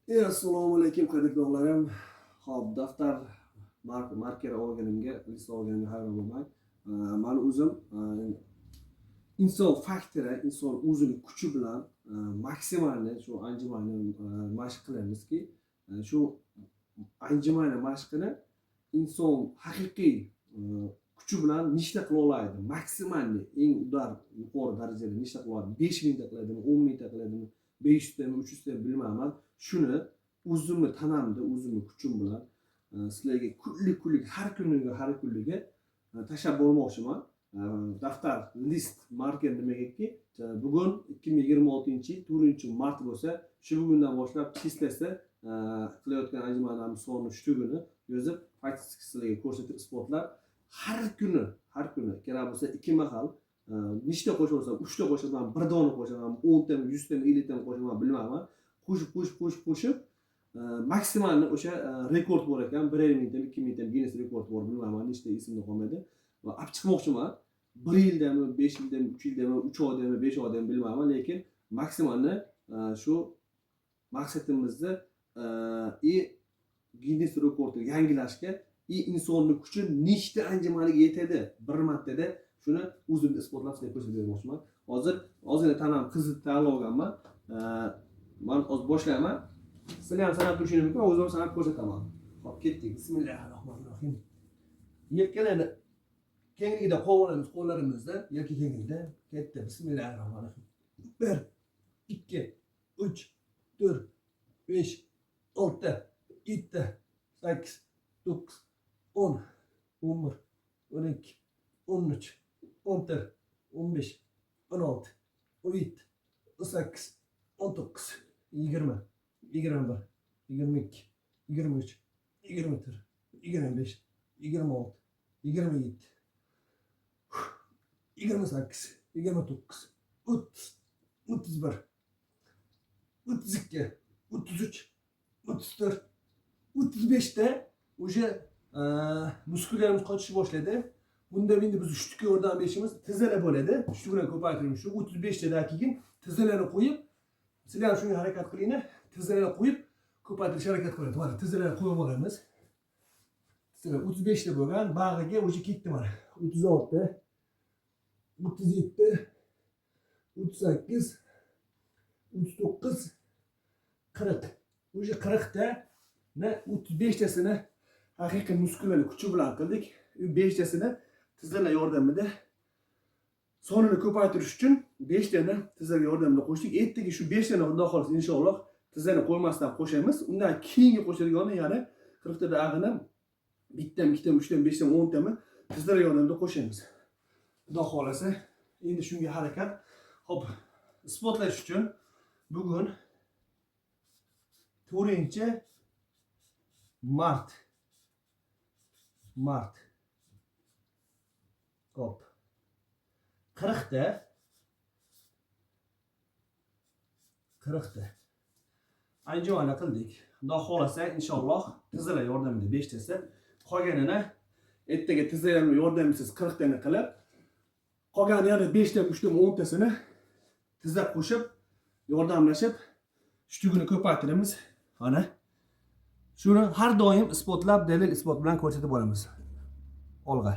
Assalomu alaykum qadrdonlarim. Xo'p, daftar marker olganimga, list olganimga hayron bo'lmang. Meni o'zim inson faktori, inson o'zini kuchi bilan maksimalni shu anjumanni mashq qilamizki, shu anjumanni mashqini inson haqiqiy kuchi bilan nechta qila oladi? Maksimalni eng yuqori darajada nechta qila oladi? 5 mingta qiladimi, 10 mingta qiladimi, 500 tami, 300 tami bilmayman. Shuni o'zimni tanamda, o'zimni kuchim bilan sizlarga kunlik har kunliga tashlab bo'lmoqchiman. Daftar list marker nimagaki, bugun 2026-yil 4-mart bo'lsa, shu bugundan boshlab cheslasa qilayotgan anjumanlarimiz soni shugini yozib, faktik sizlarga ko'rsatib isbotlab, har kuni kerak bo'lsa 2 mahal nechta qo'shib olsam, 3 ta qo'shaman, 1 dona qo'shaman, 10 tami, 100 tami, 50 tami qo'shaman, bilmayman. Qo'shib maksimalni o'sha rekord bor ekan, 1,5 tami, 2 ming tami Guinness rekord bor, bilmayman, nechta esimda qolmaydi. Va olib chiqmoqchiman. 1 yildami, 5 yildami, 3 yildami, 3 oydami, 5 oydami bilmayman, lekin maksimalni shu maqsadimizni Guinness rekordni yangilashga insonni kuchi nechta anjumaniga yetadi bir martada, shuni o'zimda isbotlab sizlarga ko'rsatib bermoqchiman. Hozir ozgina tanam qizib tayyorlaganman. Men hozir boshlayman. Sizlar ham sanab turishingiz mumkin, o'zim sanab ko'rsataman. Xo'p, ketdik. Bismillahirrohmanirrohim. Yelkalarni kengligida qo'yib olamiz, qo'llarimizda yoki kengligida. Ketdi. Bismillahirrohmanirrohim. 1 2 3 4 5 6 7 8 9 10 11 12 13 14 15 16 17 18 19 20 21 22 23 24 25 26 27 28 29 30 31 32 33 34 35 da o'sha muskullarimiz qochishni boshladi. Bunda endi biz uchlikka yordam berishimiz tizzalar bo'ladi. Uchlikni ko'paytirib shu 35 tadan keyin tizzalarni qo'yib, sizlar ham shunga harakat qilinglar. Tizzalarni qo'yib ko'paytirishga harakat qilamiz. Mana tizzalarni qo'yib olamiz. Tizzalar 35 ta bo'lgan, bag'iga o'sha ketdi mana. 36 37 38 39 40. O'sha 40 ta 35 tasini haqiqiy muskullarni kuchi bilan qildik. 5 tasini tizzalar yordamida sonini ko'paytirish uchun 5 tani tizzalar yordamida qo'shdik. Ertaga shu 5 tani xudo xolasa inshaalloh tizzalarni qo'ymasdan qo'shamiz. Undan keyingi qo'shadigan ya'ni 40 ta dag'ini 1 tam, 2 tam, 3 tam, 5 tam, 10 tami tizzalar yordamida qo'shamiz. Xudo xolasa endi shunga harakat. Xo'p, isbotlash uchun bugun 4-mart. Hop. 40 ta anjumani qildik. Xudo xolasa inshaalloh tizzalar yordamida 5 tasi, qolganini ertaga tizzalar yordamisiz 40 tani qilib, qolgan yana 5 ta, 3 ta, 10 tasini tizza qo'shib, yordamlashib, shugini ko'paytiramiz. Mana shuni har doim isbotlab, dalil isbot bilan ko'rsatib boramiz. Olg'a.